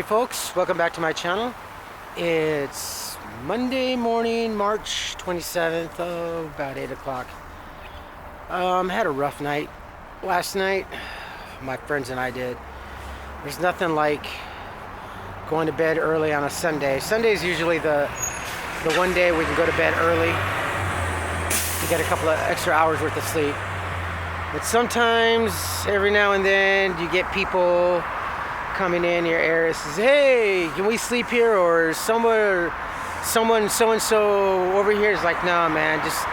Hey folks, welcome back to my channel. It's Monday morning, March 27th, about 8 o'clock. Had a rough night last night. My friends and I did. There's nothing like going to bed early on a Sunday. Sunday is usually the one day we can go to bed early. You get a couple of extra hours worth of sleep. But sometimes, every now and then, you get people coming in your area says, hey, can we sleep here? Or someone so-and-so over here is like, no man, just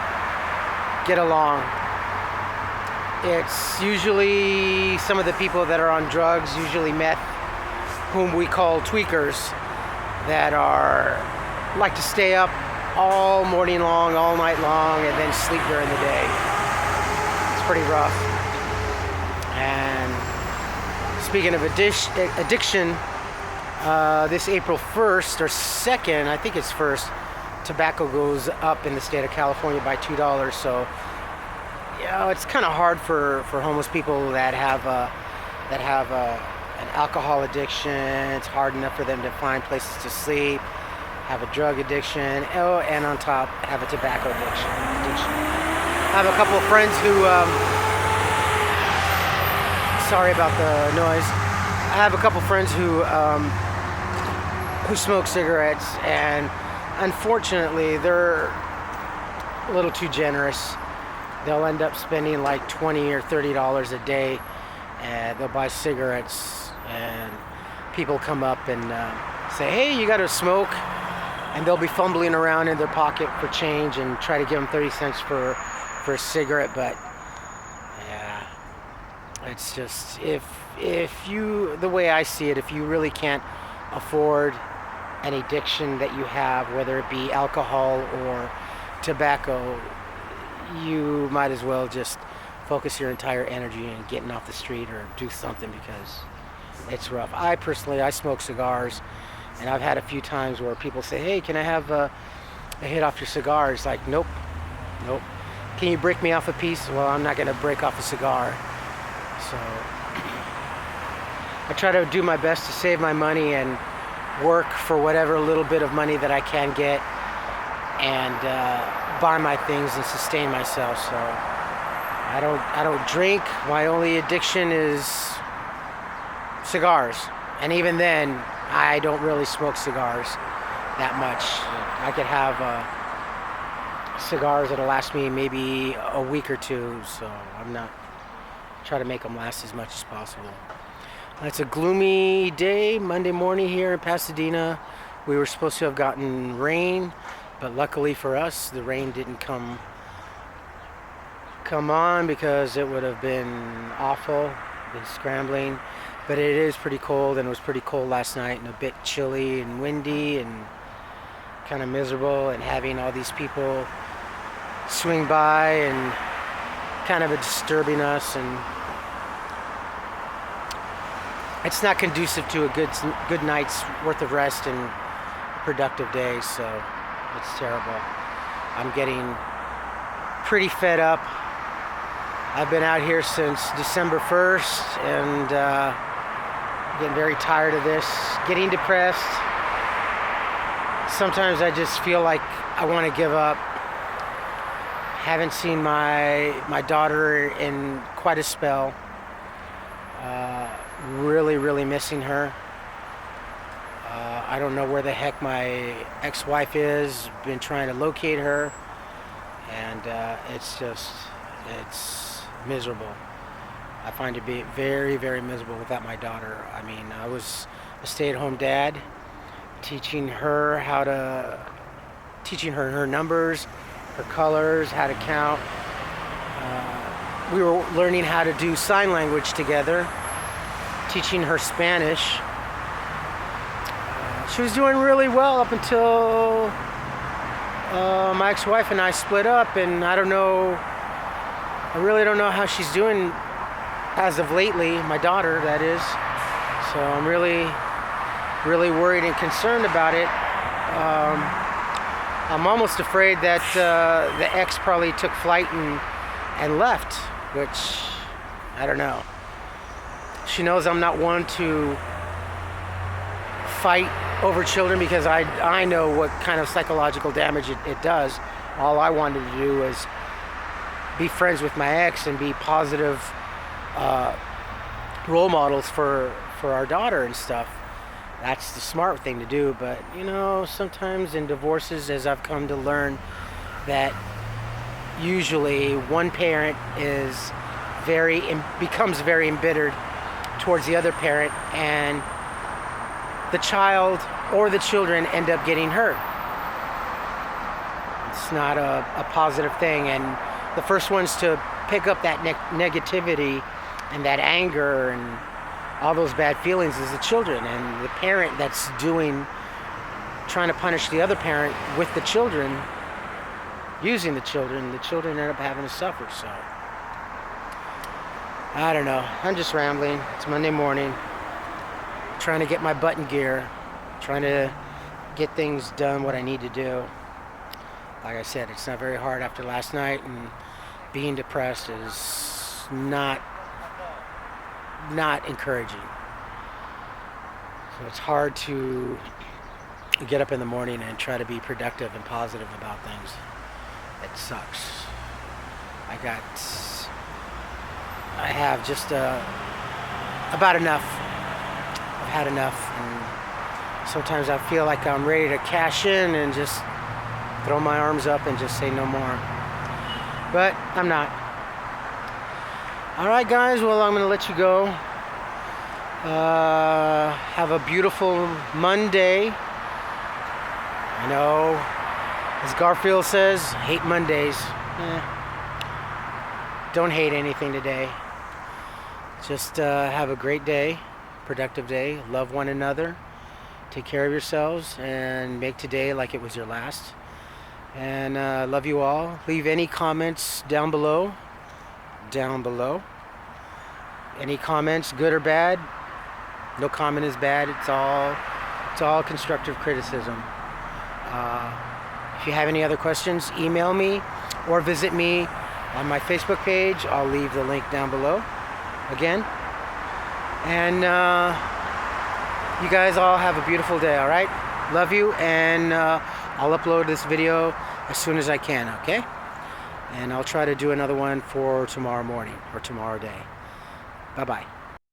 get along. It's usually some of the people that are on drugs, usually meth, whom we call tweakers, that like to stay up all morning long, all night long, and then sleep during the day. It's pretty rough. And speaking of addiction, this April 1st or 2nd, I think it's 1st, tobacco goes up in the state of California by $2. So, it's kind of hard for homeless people that have an alcohol addiction. It's hard enough for them to find places to sleep, have a drug addiction, and on top have a tobacco addiction. I have a couple of friends who sorry about the noise. I have a couple friends who smoke cigarettes, and unfortunately they're a little too generous. They'll end up spending like $20 or $30 a day, and they'll buy cigarettes, and people come up and say, hey, you got to smoke, and they'll be fumbling around in their pocket for change and try to give them 30 cents for a cigarette. But it's just, if you, the way I see it, if you really can't afford an addiction that you have, whether it be alcohol or tobacco, you might as well just focus your entire energy on getting off the street or do something, because it's rough. I smoke cigars, and I've had a few times where people say, hey, can I have a hit off your cigar? It's like, nope. Can you break me off a piece? Well, I'm not going to break off a cigar. So I try to do my best to save my money and work for whatever little bit of money that I can get, and buy my things and sustain myself. So I don't drink. My only addiction is cigars, and even then I don't really smoke cigars that much. I could have cigars that'll last me maybe a week or two, so I'm not try to make them last as much as possible. It's a gloomy day, Monday morning here in Pasadena. We were supposed to have gotten rain, but luckily for us, the rain didn't come on, because it would have been awful, been scrambling. But it is pretty cold, and it was pretty cold last night, and a bit chilly and windy and kind of miserable, and having all these people swing by and kind of disturbing us, and it's not conducive to a good night's worth of rest and a productive day. So it's terrible. I'm getting pretty fed up. I've been out here since December 1st, and getting very tired of this, getting depressed. Sometimes I just feel like I want to give up. Haven't seen my daughter in quite a spell. Really missing her. I don't know where the heck my ex-wife is. Been trying to locate her, and it's miserable. I find it to be very miserable without my daughter. I mean, I was a stay-at-home dad, teaching her her numbers, her colors, how to count. We were learning how to do sign language together, teaching her Spanish. She was doing really well up until my ex-wife and I split up, and I really don't know how she's doing as of lately, my daughter, that is. So I'm really worried and concerned about it. I'm almost afraid that the ex probably took flight and left, which I don't know. She knows I'm not one to fight over children because I know what kind of psychological damage it does. All I wanted to do was be friends with my ex and be positive role models for our daughter and stuff. That's the smart thing to do. But you know, sometimes in divorces, as I've come to learn, that usually one parent becomes very embittered towards the other parent, and the child or the children end up getting hurt. It's not a positive thing, and the first ones to pick up that negativity and that anger and all those bad feelings is the children, and the parent that's trying to punish the other parent with the children, using the children end up having to suffer. So I don't know, I'm just rambling. It's Monday morning, trying to get my butt in gear, trying to get things done, what I need to do. Like I said, it's not very hard after last night, and being depressed is not encouraging. So it's hard to get up in the morning and try to be productive and positive about things. It sucks. I have just about enough. I've had enough, and sometimes I feel like I'm ready to cash in and just throw my arms up and just say no more. But I'm not. Alright guys, well, I'm going to let you go. Have a beautiful Monday. I know, as Garfield says, hate Mondays. Don't hate anything today. Just have a great day, productive day. Love one another. Take care of yourselves and make today like it was your last. And love you all. Leave any comments down below. Any comments, good or bad? No comment is bad. It's all constructive criticism. If you have any other questions, email me or visit me on my Facebook page. I'll leave the link down below again. And you guys all have a beautiful day, all right? Love you, and I'll upload this video as soon as I can, okay? And I'll try to do another one for tomorrow morning or tomorrow day. Bye-bye.